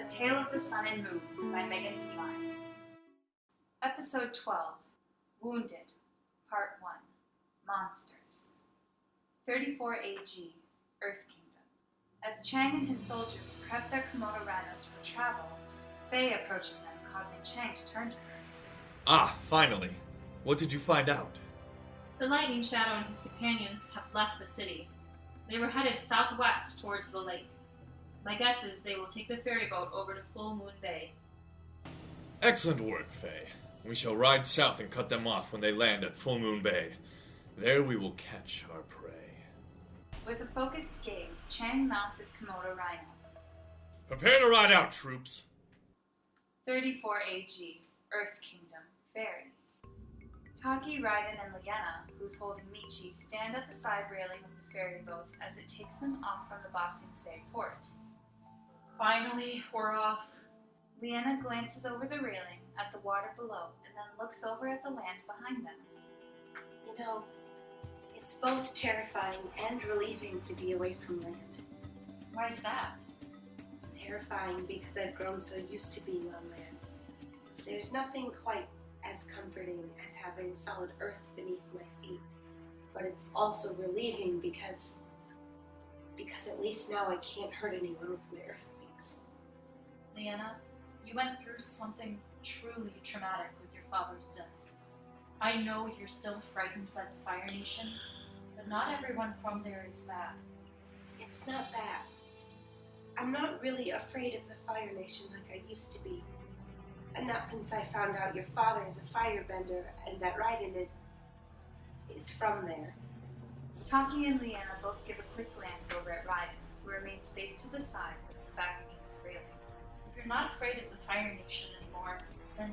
Tale of the Sun and Moon by Megan Sly. Episode 12, Wounded, Part 1, Monsters. 34 AG, Earth Kingdom. As Chang and his soldiers prep their Komodo rhinos for travel, Faye approaches them, causing Chang to turn to her. Ah, finally. What did you find out? The Lightning Shadow and his companions have left the city. They were headed southwest towards the lake. My guess is they will take the ferry boat over to Full Moon Bay. Excellent work, Faye. We shall ride south and cut them off when they land at Full Moon Bay. There we will catch our prey. With a focused gaze, Chang mounts his Komodo rhino. Prepare to ride out, troops. 34 AG, Earth Kingdom, Ferry. Taki, Raiden, and Liana, who's holding Michi, stand at the side railing of the ferry boat as it takes them off from the Ba Sing Se port. Finally, we're off. Liana glances over the railing at the water below and then looks over at the land behind them. You know, it's both terrifying and relieving to be away from land. Why's that? Terrifying because I've grown so used to being on land. There's nothing quite as comforting as having solid earth beneath my feet. But it's also relieving because at least now I can't hurt anyone with my earth wings. Liana, you went through something truly traumatic with your father's death. I know you're still frightened by the Fire Nation, but not everyone from there is bad. It's not bad. I'm not really afraid of the Fire Nation like I used to be. And not since I found out your father is a firebender and that Raiden is from there. Taki and Liana both give a quick glance over at Raiden, who remains face to the side with his back against the railing. If you're not afraid of the Fire Nation anymore, then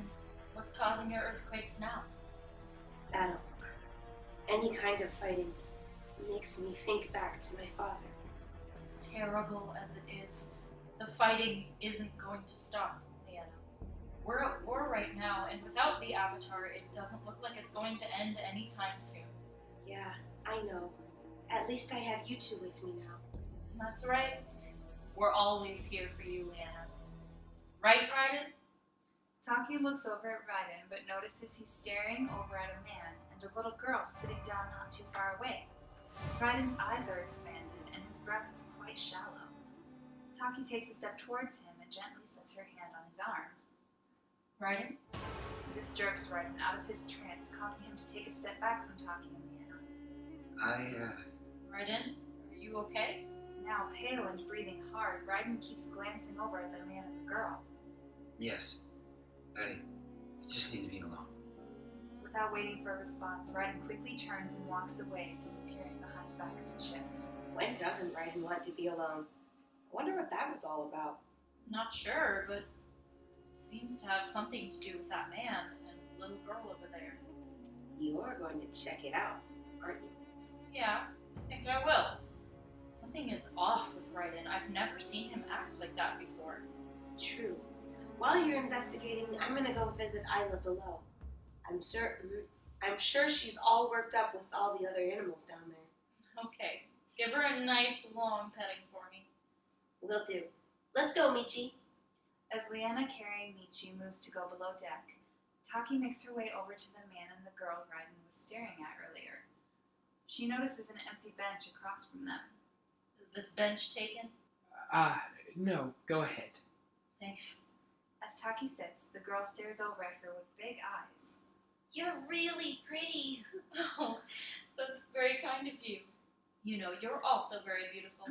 what's causing your earthquakes now? Battle. Any kind of fighting makes me think back to my father. As terrible as it is, the fighting isn't going to stop, Liana. We're at war right now, and without the Avatar, it doesn't look like it's going to end anytime soon. Yeah, I know. At least I have you two with me now. That's right. We're always here for you, Liana. Right, Raiden? Taki looks over at Raiden, but notices he's staring over at a man and a little girl sitting down not too far away. Raiden's eyes are expanded, and his breath is quite shallow. Taki takes a step towards him and gently sets her hand on his arm. Raiden? This jerks Raiden out of his trance, causing him to take a step back from Taki and Liana. Raiden, are you okay? Now pale and breathing hard, Raiden keeps glancing over at the man and the girl. Yes. I just need to be alone. Without waiting for a response, Raiden quickly turns and walks away, disappearing behind the back of the ship. When doesn't Raiden want to be alone? I wonder what that was all about. Not sure, but it seems to have something to do with that man and little girl over there. You're going to check it out, aren't you? Yeah, I think I will. Something is off with Raiden. I've never seen him act like that before. True. While you're investigating, I'm gonna go visit Isla below. I'm sure she's all worked up with all the other animals down there. Okay, give her a nice long petting for me. Will do. Let's go, Michi. As Liana carrying Michi moves to go below deck, Taki makes her way over to the man and the girl Raiden was staring at earlier. She notices an empty bench across from them. Is this bench taken? No, go ahead. Thanks. As Taki sits, the girl stares over at her with big eyes. You're really pretty. Oh, that's very kind of you. You know, you're also very beautiful.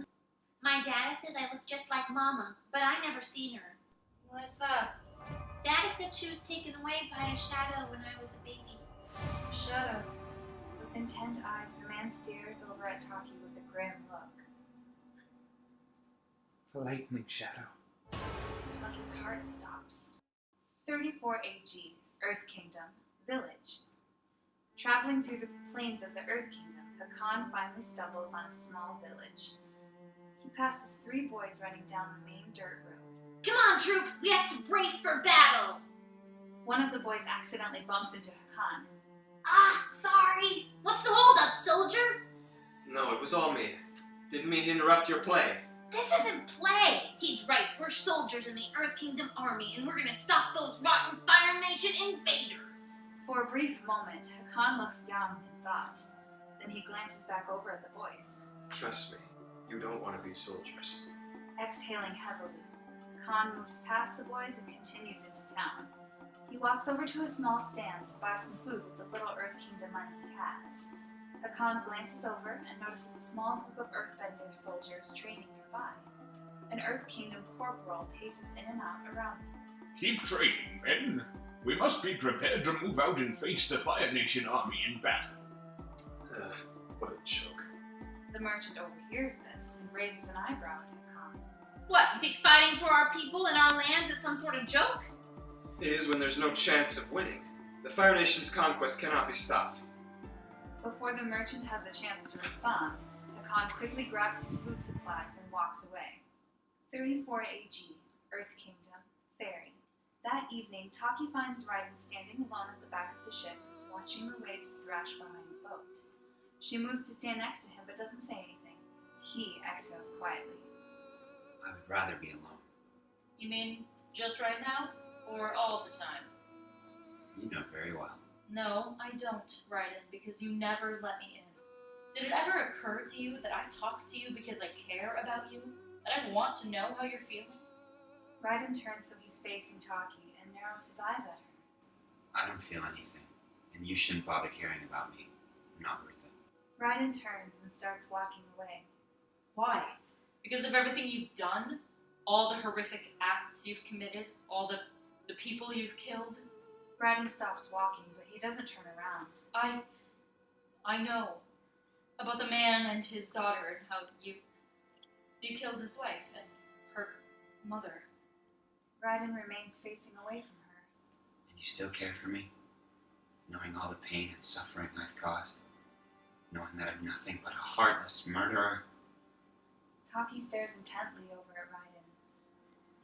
My dad says I look just like Mama, but I never seen her. Why is that? Daddy said she was taken away by a shadow when I was a baby. Shadow. With intent eyes, the man stares over at Taki with a grim look. The lightning shadow. Taki's heart stops. 34 AG, Earth Kingdom, Village. Traveling through the plains of the Earth Kingdom, Hakan finally stumbles on a small village. He passes 3 boys running down the main dirt road. Come on, troops! We have to brace for battle! One of the boys accidentally bumps into Hakan. Ah, sorry! What's the holdup, soldier? No, it was all me. Didn't mean to interrupt your play. This isn't play! He's right, we're soldiers in the Earth Kingdom army, and we're gonna stop those rotten Fire Nation invaders! For a brief moment, Hakan looks down in thought. Then he glances back over at the boys. Trust me, you don't want to be soldiers. Exhaling heavily, Hakan moves past the boys and continues into town. He walks over to a small stand to buy some food with the little Earth Kingdom money he has. Hakan glances over and notices a small group of earthbender soldiers training nearby. An Earth Kingdom corporal paces in and out around them. Keep training, men. We must be prepared to move out and face the Fire Nation army in battle. What a joke. The merchant overhears this and raises an eyebrow at Hakan. What, you think fighting for our people and our lands is some sort of joke? It is when there's no chance of winning. The Fire Nation's conquest cannot be stopped. Before the merchant has a chance to respond, Hakan quickly grabs his food supplies and walks away. 34 AG, Earth Kingdom, Ferry. That evening, Taki finds Raiden standing alone at the back of the ship, watching the waves thrash behind the boat. She moves to stand next to him but doesn't say anything. He exhales quietly. I would rather be alone. You mean just right now? Or all the time? You know very well. No, I don't, Raiden, because you never let me in. Did it ever occur to you that I talk to you because I care about you? That I want to know how you're feeling? Raiden turns so he's facing Taki and narrows his eyes at her. I don't feel anything, and you shouldn't bother caring about me. I'm not worth it. Raiden turns and starts walking away. Why? Because of everything you've done? All the horrific acts you've committed? All the people you've killed? Raiden stops walking, but he doesn't turn around. I know. About the man and his daughter and how you killed his wife and her mother. Raiden remains facing away from her. And you still care for me? Knowing all the pain and suffering I've caused? Knowing that I'm nothing but a heartless murderer? Taki stares intently over at Raiden.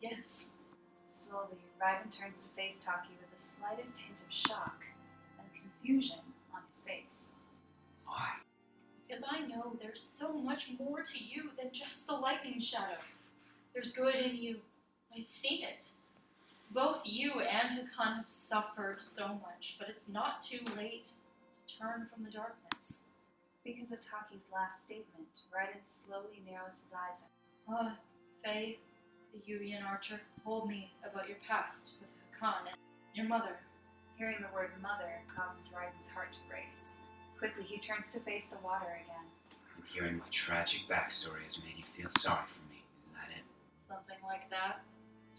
Yes. Slowly, Raiden turns to face Taki with the slightest hint of shock and confusion on his face. Why? Because I know there's so much more to you than just the lightning shadow. There's good in you. I've seen it. Both you and Hakan have suffered so much, but it's not too late to turn from the darkness. Because of Taki's last statement, Raiden slowly narrows his eyes at her. Faye, the Yuvian archer, told me about your past with Hakan and your mother. Hearing the word mother causes Raiden's heart to race. Quickly, he turns to face the water again. And hearing my tragic backstory has made you feel sorry for me, is that it? Something like that.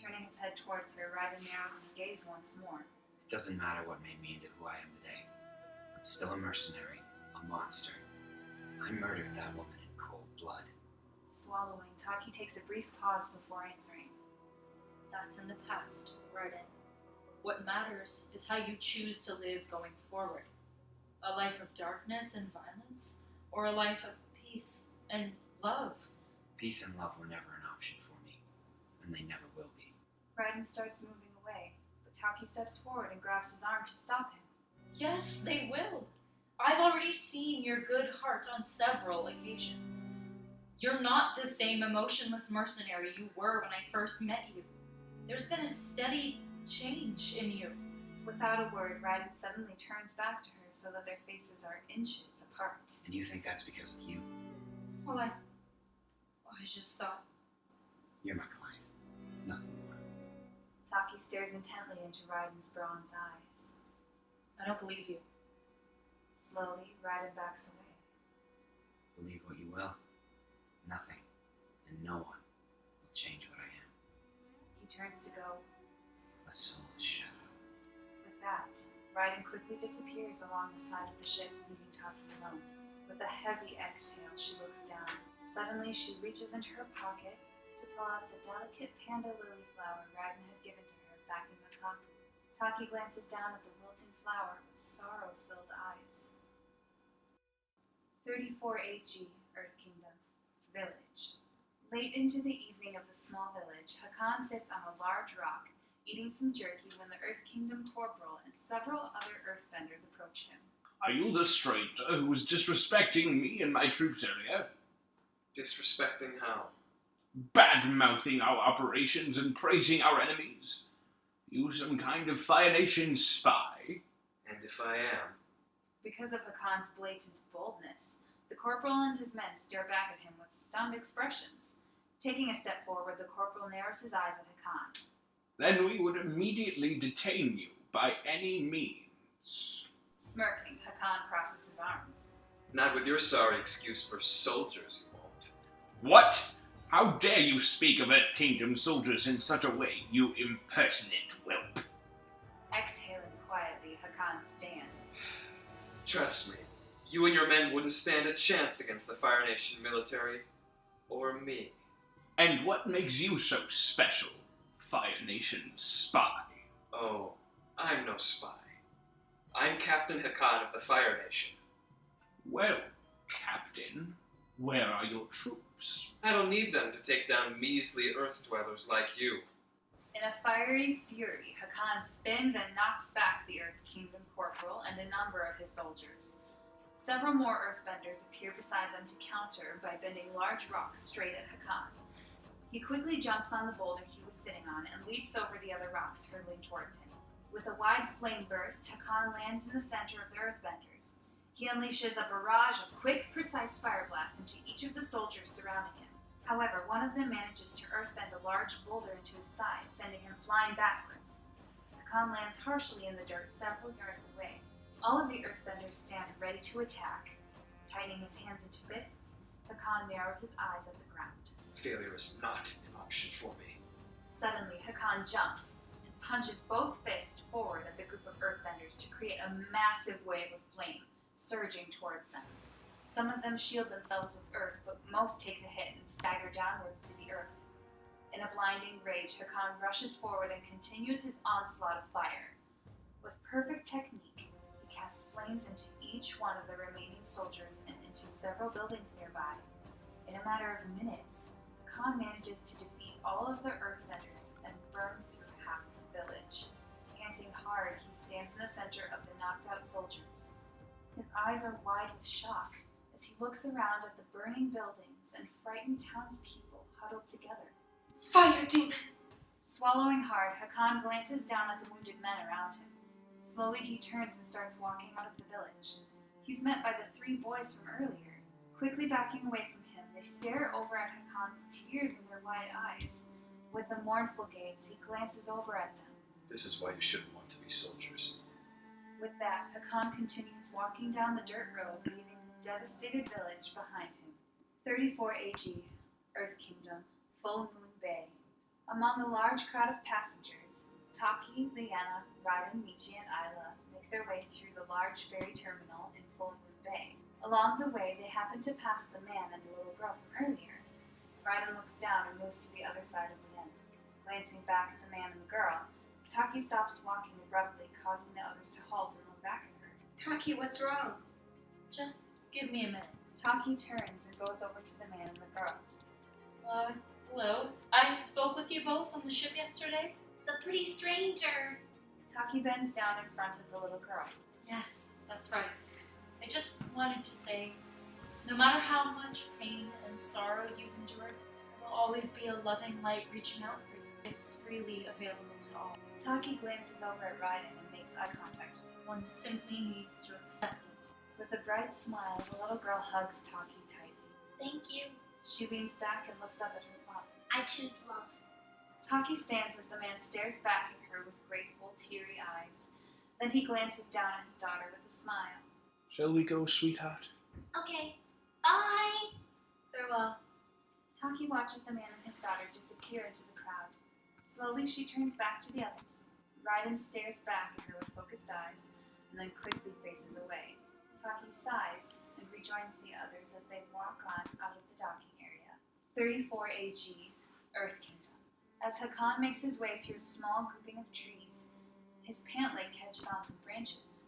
Turning his head towards her, Raiden narrows his gaze once more. It doesn't matter what made me into who I am today. I'm still a mercenary, a monster. I murdered that woman in cold blood. Swallowing, Taki takes a brief pause before answering. That's in the past, Raiden. What matters is how you choose to live going forward. A life of darkness and violence, or a life of peace and love? Peace and love were never an option for me, and they never will be. Raiden starts moving away, but Taki steps forward and grabs his arm to stop him. Yes, they will. I've already seen your good heart on several occasions. You're not the same emotionless mercenary you were when I first met you. There's been a steady change in you. Without a word, Raiden suddenly turns back to her so that their faces are inches apart. And you think that's because of you? Well, I just thought... You're my client. Nothing more. Taki stares intently into Raiden's bronze eyes. I don't believe you. Slowly, Raiden backs away. Believe what you will. Nothing, and no one, will change what I am. He turns to go. A soulless shadow. With that, Raiden quickly disappears along the side of the ship, leaving Taki alone. With a heavy exhale, she looks down. Suddenly, she reaches into her pocket to pull out the delicate panda lily flower Raiden had given to her back in Makaku. Taki glances down at the wilting flower with sorrow-filled eyes. 34 AG, Earth Kingdom, Village. Late into the evening of the small village, Hakan sits on a large rock, eating some jerky when the Earth Kingdom corporal and several other earthbenders approach him. Are you the stranger who was disrespecting me and my troops earlier? Disrespecting how? Bad-mouthing our operations and praising our enemies? You some kind of Fire Nation spy? And if I am, Because of Hakan's blatant boldness, the corporal and his men stare back at him with stunned expressions. Taking a step forward, the corporal narrows his eyes at Hakan. Then we would immediately detain you by any means. Smirking, Hakan crosses his arms. not with your sorry excuse for soldiers, you won't. What? How dare you speak of Earth Kingdom soldiers in such a way, you impertinent whelp? Exhaling quietly, Hakan stands. Trust me, you and your men wouldn't stand a chance against the Fire Nation military. Or me. And what makes you so special, Fire Nation spy? Oh, I'm no spy. I'm Captain Hakan of the Fire Nation. Well, Captain, where are your troops? I don't need them to take down measly Earth dwellers like you. In a fiery fury, Hakan spins and knocks back the Earth Kingdom corporal and a number of his soldiers. Several more earthbenders appear beside them to counter by bending large rocks straight at Hakan. He quickly jumps on the boulder he was sitting on and leaps over the other rocks hurtling towards him. With a wide flame burst, Hakan lands in the center of the earthbenders. He unleashes a barrage of quick, precise fire blasts into each of the soldiers surrounding him. However, one of them manages to earthbend a large boulder into his side, sending him flying backwards. Hakan lands harshly in the dirt several yards away. All of the earthbenders stand ready to attack. Tightening his hands into fists, Hakan narrows his eyes at the ground. Failure is not an option for me. Suddenly, Hakan jumps and punches both fists forward at the group of earthbenders to create a massive wave of flame, surging towards them. Some of them shield themselves with earth, but most take the hit and stagger downwards to the earth. In a blinding rage, Hakan rushes forward and continues his onslaught of fire. With perfect technique, he casts flames into each one of the remaining soldiers and into several buildings nearby. In a matter of minutes, Hakan manages to defeat all of the earthbenders and burn through half the village. Panting hard, he stands in the center of the knocked-out soldiers. His eyes are wide with shock as he looks around at the burning buildings and frightened townspeople huddled together. Fire demon! Swallowing hard, Hakan glances down at the wounded men around him. Slowly he turns and starts walking out of the village. He's met by the three boys from earlier. Quickly backing away from him, they stare over at Hakan with tears in their wide eyes. With a mournful gaze, he glances over at them. This is why you shouldn't want to be soldiers. With that, Hakan continues walking down the dirt road, leaving the devastated village behind him. 34 AG, Earth Kingdom, Full Moon Bay. Among a large crowd of passengers, Taki, Liana, Raiden, Michi, and Isla make their way through the large ferry terminal in Full Moon Bay. Along the way, they happen to pass the man and the little girl from earlier. Raiden looks down and moves to the other side of Liana. Glancing back at the man and the girl, Taki stops walking abruptly, causing the others to halt and look back at her. Taki, what's wrong? Just give me a minute. Taki turns and goes over to the man and the girl. Hello. I spoke with you both on the ship yesterday? The pretty stranger. Taki bends down in front of the little girl. Yes, that's right. I just wanted to say, no matter how much pain and sorrow you've endured, there will always be a loving light reaching out for you. It's freely available to all. Taki glances over at Raiden and makes eye contact with him. One simply needs to accept it. With a bright smile, the little girl hugs Taki tightly. Thank you. She leans back and looks up at her father. I choose love. Taki stands as the man stares back at her with grateful, teary eyes. Then he glances down at his daughter with a smile. Shall we go, sweetheart? Okay. Bye. Farewell. Taki watches the man and his daughter disappear into the crowd. Slowly, she turns back to the others. Raiden stares back at her with focused eyes, and then quickly faces away. Taki sighs and rejoins the others as they walk on out of the docking area. 34 AG, Earth Kingdom. As Hakan makes his way through a small grouping of trees, his pant leg catches on some branches.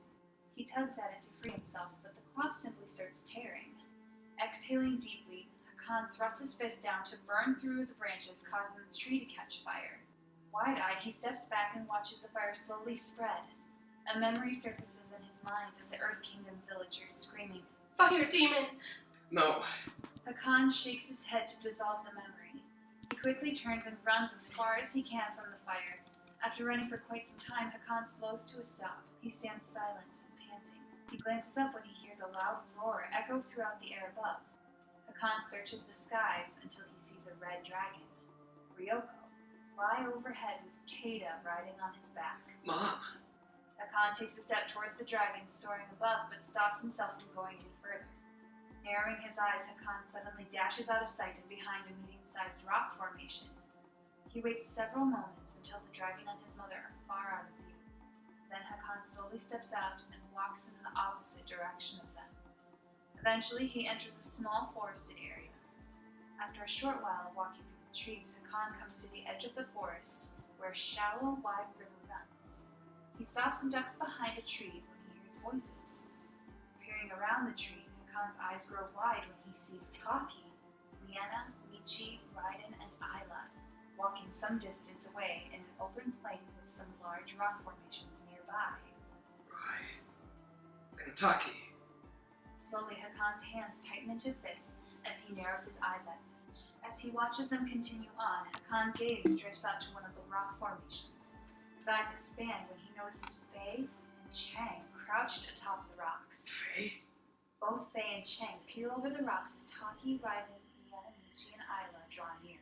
He tugs at it to free himself, but the cloth simply starts tearing. Exhaling deeply, Hakan thrusts his fist down to burn through the branches, causing the tree to catch fire. Wide-eyed, he steps back and watches the fire slowly spread. A memory surfaces in his mind of the Earth Kingdom villagers screaming, Fire demon! No. Hakan shakes his head to dissolve the memory. He quickly turns and runs as far as he can from the fire. After running for quite some time, Hakan slows to a stop. He stands silent and panting. He glances up when he hears a loud roar echo throughout the air above. Hakan searches the skies until he sees a red dragon, Ryoko, fly overhead with Kada riding on his back. Mom! Hakan takes a step towards the dragon soaring above, but stops himself from going any further. Narrowing his eyes, Hakan suddenly dashes out of sight and behind a medium-sized rock formation. He waits several moments until the dragon and his mother are far out of view. Then Hakan slowly steps out and walks in the opposite direction of them. Eventually, he enters a small forested area. After a short while of walking through the trees, Hakan comes to the edge of the forest, where a shallow, wide river runs. He stops and ducks behind a tree when he hears voices. Peering around the tree, Hakan's eyes grow wide when he sees Taki, Liana, Michi, Raiden, and Ayla walking some distance away in an open plain with some large rock formations nearby. Right. And Taki. Slowly, Hakan's hands tighten into fists as he narrows his eyes at them. As he watches them continue on, Hakan's gaze drifts up to one of the rock formations. His eyes expand when he notices Faye and Chang crouched atop the rocks. Faye? Both Faye and Chang peer over the rocks as Taki, Raiden, Liana, Michi, and Ayla draw near.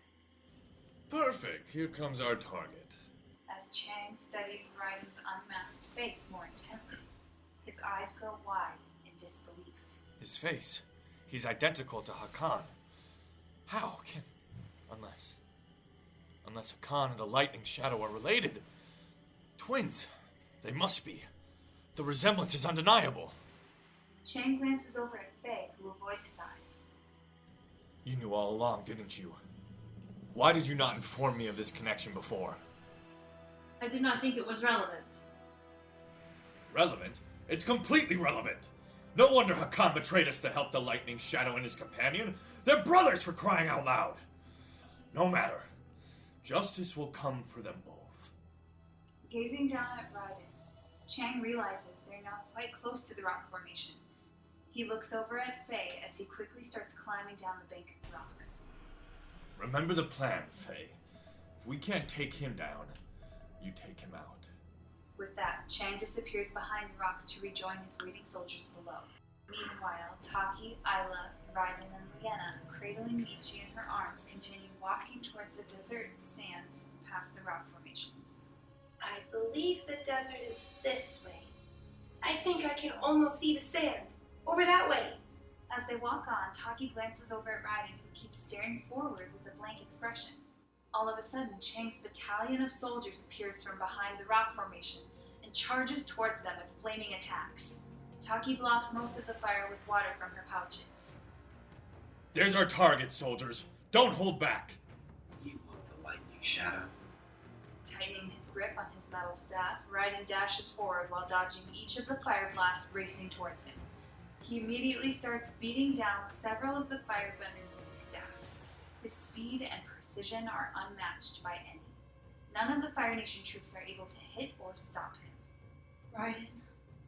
Perfect. Here comes our target. As Chang studies Raiden's unmasked face more intently, his eyes grow wide in disbelief. His face. He's identical to Hakan. How can... Unless Hakan and the lightning shadow are related. Twins. They must be. The resemblance is undeniable. Chang glances over at Faye, who avoids his eyes. You knew all along, didn't you? Why did you not inform me of this connection before? I did not think it was relevant. Relevant? It's completely relevant! No wonder Hakan betrayed us to help the lightning shadow and his companion. They're brothers, for crying out loud! No matter. Justice will come for them both. Gazing down at Raiden, Chang realizes they're now quite close to the rock formation. He looks over at Faye as he quickly starts climbing down the bank of the rocks. Remember the plan, Faye. If we can't take him down, you take him out. With that, Chang disappears behind the rocks to rejoin his waiting soldiers below. Meanwhile, Taki, Ayla, Raiden, and Liana, cradling Michi in her arms, continue walking towards the desert sands past the rock formations. I believe the desert is this way. I think I can almost see the sand. Over that way. As they walk on, Taki glances over at Raiden, who keeps staring forward with a blank expression. All of a sudden, Chang's battalion of soldiers appears from behind the rock formation and charges towards them with flaming attacks. Taki blocks most of the fire with water from her pouches. There's our target, soldiers. Don't hold back. You want the lightning shadow? Tightening his grip on his metal staff, Raiden dashes forward while dodging each of the fire blasts racing towards him. He immediately starts beating down several of the firebenders with his staff. His speed and precision are unmatched by any. None of the Fire Nation troops are able to hit or stop him. Raiden.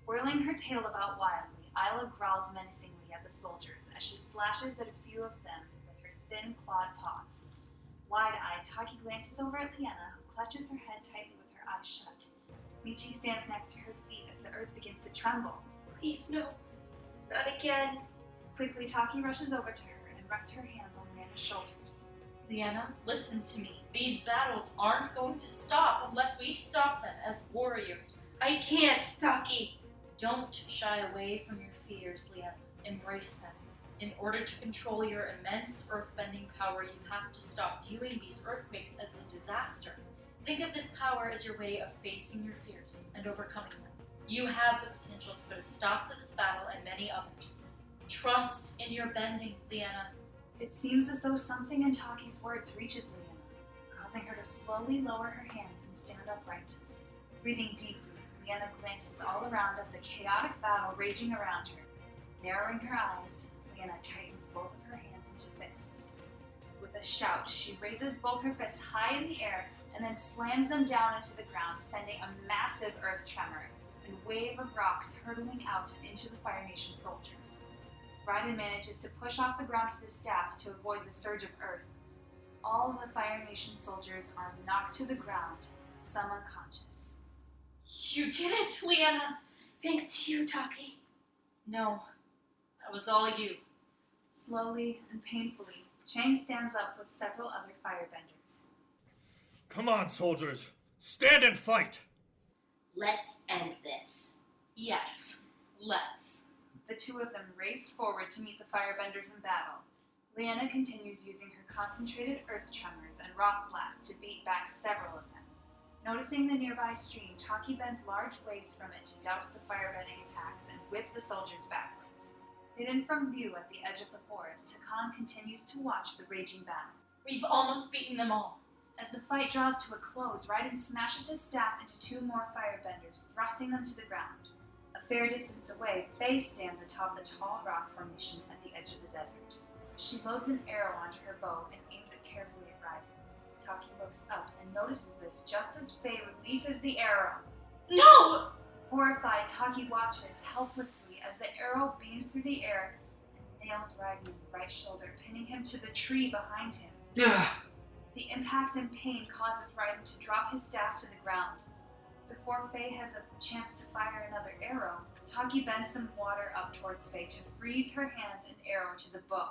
Whirling her tail about wildly, Ayla growls menacingly at the soldiers as she slashes at a few of them with her thin clawed paws. Wide-eyed, Taki glances over at Liana, who clutches her head tightly with her eyes shut. Michi stands next to her feet as the earth begins to tremble. Please, no. Not again. Quickly, Taki rushes over to her and rests her hands on Liana's shoulders. Liana, listen to me. These battles aren't going to stop unless we stop them as warriors. I can't, Taki. Don't shy away from your fears, Liana. Embrace them. In order to control your immense earthbending power, you have to stop viewing these earthquakes as a disaster. Think of this power as your way of facing your fears and overcoming them. You have the potential to put a stop to this battle and many others. Trust in your bending, Liana. It seems as though something in Taki's words reaches Liana, causing her to slowly lower her hands and stand upright. Breathing deeply, Liana glances all around at the chaotic battle raging around her. Narrowing her eyes, Liana tightens both of her hands into fists. With a shout, she raises both her fists high in the air and then slams them down into the ground, sending a massive earth tremor and wave of rocks hurtling out and into the Fire Nation soldiers. Raiden manages to push off the ground with his staff to avoid the surge of earth. All the Fire Nation soldiers are knocked to the ground, some unconscious. You did it, Leanna! Thanks to you, Taki. No, that was all you. Slowly and painfully, Chang stands up with several other firebenders. Come on, soldiers. Stand and fight! Let's end this. Yes, let's. The two of them race forward to meet the firebenders in battle. Leanna continues using her concentrated earth tremors and rock blasts to beat back several of them. Noticing the nearby stream, Taki bends large waves from it to douse the firebending attacks and whip the soldiers backwards. Hidden from view at the edge of the forest, Hakan continues to watch the raging battle. We've almost beaten them all. As the fight draws to a close, Raiden smashes his staff into two more firebenders, thrusting them to the ground. A fair distance away, Faye stands atop the tall rock formation at the edge of the desert. She loads an arrow onto her bow and aims it carefully at Raiden. Taki looks up and notices this just as Faye releases the arrow. No! Horrified, Taki watches helplessly as the arrow beams through the air and nails Raiden in the right shoulder, pinning him to the tree behind him. The impact and pain causes Raiden to drop his staff to the ground. Before Faye has a chance to fire another arrow, Taki bends some water up towards Faye to freeze her hand and arrow to the bow.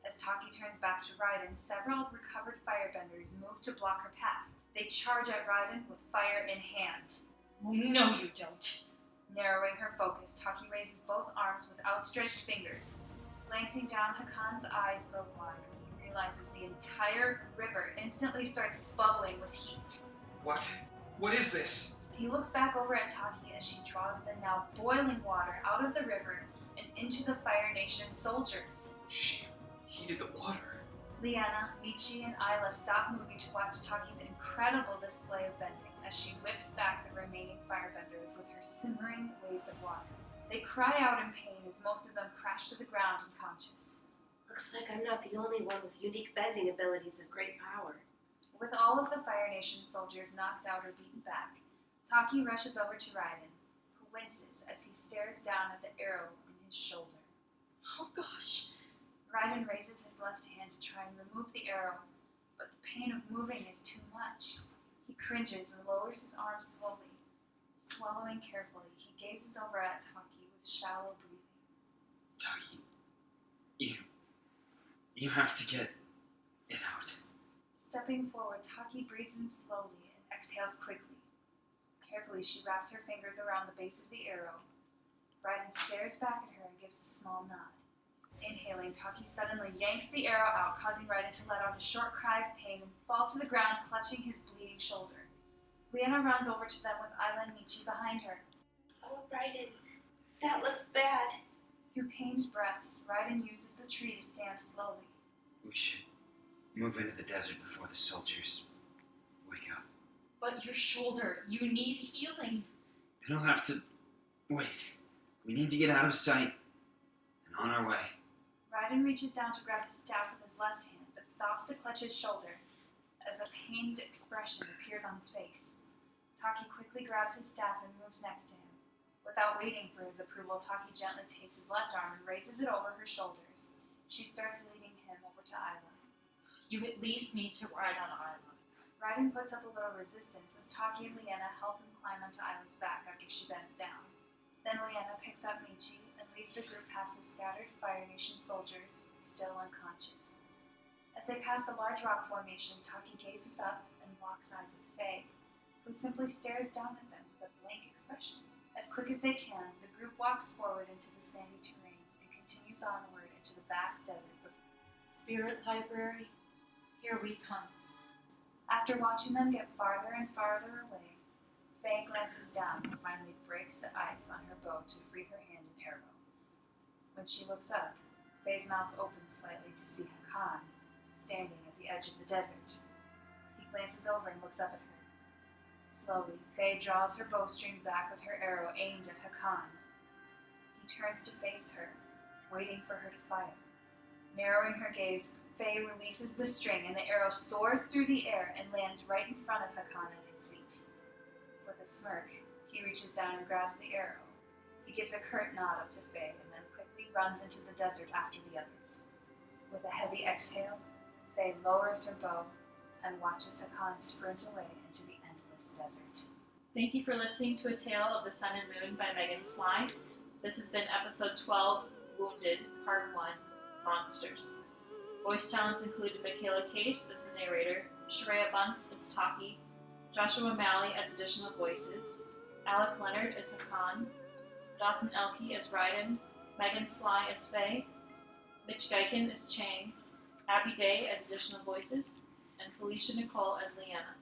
As Taki turns back to Raiden, several recovered firebenders move to block her path. They charge at Raiden with fire in hand. No, you don't. Narrowing her focus, Taki raises both arms with outstretched fingers. Glancing down, Hakan's eyes grow wide. He realizes the entire river instantly starts bubbling with heat. What? What is this? He looks back over at Taki as she draws the now boiling water out of the river and into the Fire Nation soldiers. She heated the water. Leanna, Michi, and Isla stop moving to watch Taki's incredible display of bending as she whips back the remaining firebenders with her simmering waves of water. They cry out in pain as most of them crash to the ground unconscious. Looks like I'm not the only one with unique bending abilities of great power. With all of the Fire Nation soldiers knocked out or beaten back, Taki rushes over to Raiden, who winces as he stares down at the arrow in his shoulder. Oh gosh. Raiden raises his left hand to try and remove the arrow, but the pain of moving is too much. He cringes and lowers his arms slowly. Swallowing carefully, he gazes over at Taki with shallow breathing. Taki, you have to get it out. Stepping forward, Taki breathes in slowly and exhales quickly. Carefully, she wraps her fingers around the base of the arrow. Raiden stares back at her and gives a small nod. Inhaling, Taki suddenly yanks the arrow out, causing Raiden to let out a short cry of pain and fall to the ground, clutching his bleeding shoulder. Leanna runs over to them with Isla and Michi behind her. Oh, Raiden, that looks bad. Through pained breaths, Raiden uses the tree to stand slowly. We should move into the desert before the soldiers wake up. But your shoulder, you need healing. It'll have to wait. We need to get out of sight and on our way. Raiden reaches down to grab his staff with his left hand, but stops to clutch his shoulder as a pained expression appears on his face. Taki quickly grabs his staff and moves next to him. Without waiting for his approval, Taki gently takes his left arm and raises it over her shoulders. She starts leading him over to Isla. You at least need to ride on Isla. Raiden puts up a little resistance as Taki and Leanna help him climb onto Isla's back after she bends down. Then Leanna picks up Michi and leads the group past the scattered Fire Nation soldiers, still unconscious. As they pass a large rock formation, Taki gazes up and locks eyes with Faye, who simply stares down at them with a blank expression. As quick as they can, the group walks forward into the sandy terrain and continues onward into the vast desert before. Spirit Library, here we come. After watching them get farther and farther away, Faye glances down and finally breaks the ice on her bow to free her hand and arrow. When she looks up, Faye's mouth opens slightly to see Hakan standing at the edge of the desert. He glances over and looks up at her. Slowly, Faye draws her bowstring back with her arrow aimed at Hakan. He turns to face her, waiting for her to fire. Narrowing her gaze, Faye releases the string and the arrow soars through the air and lands right in front of Hakan at his feet. With a smirk, he reaches down and grabs the arrow. He gives a curt nod up to Faye and then quickly runs into the desert after the others. With a heavy exhale, Faye lowers her bow and watches Hakan sprint away into the endless desert. Thank you for listening to A Tale of the Sun and Moon by Megan Sly. This has been episode 12, Wounded, Part 1, Monsters. Voice talents included Michaela Case as the narrator, Shreya Bunce as Taki, Joshua Malley as additional voices, Alec Leonard as Hakan, Dawson Elke as Raiden, Megan Sly as Faye, Mitch Geiken as Chang, Abby Day as additional voices, and Felicia Nicole as Leanna.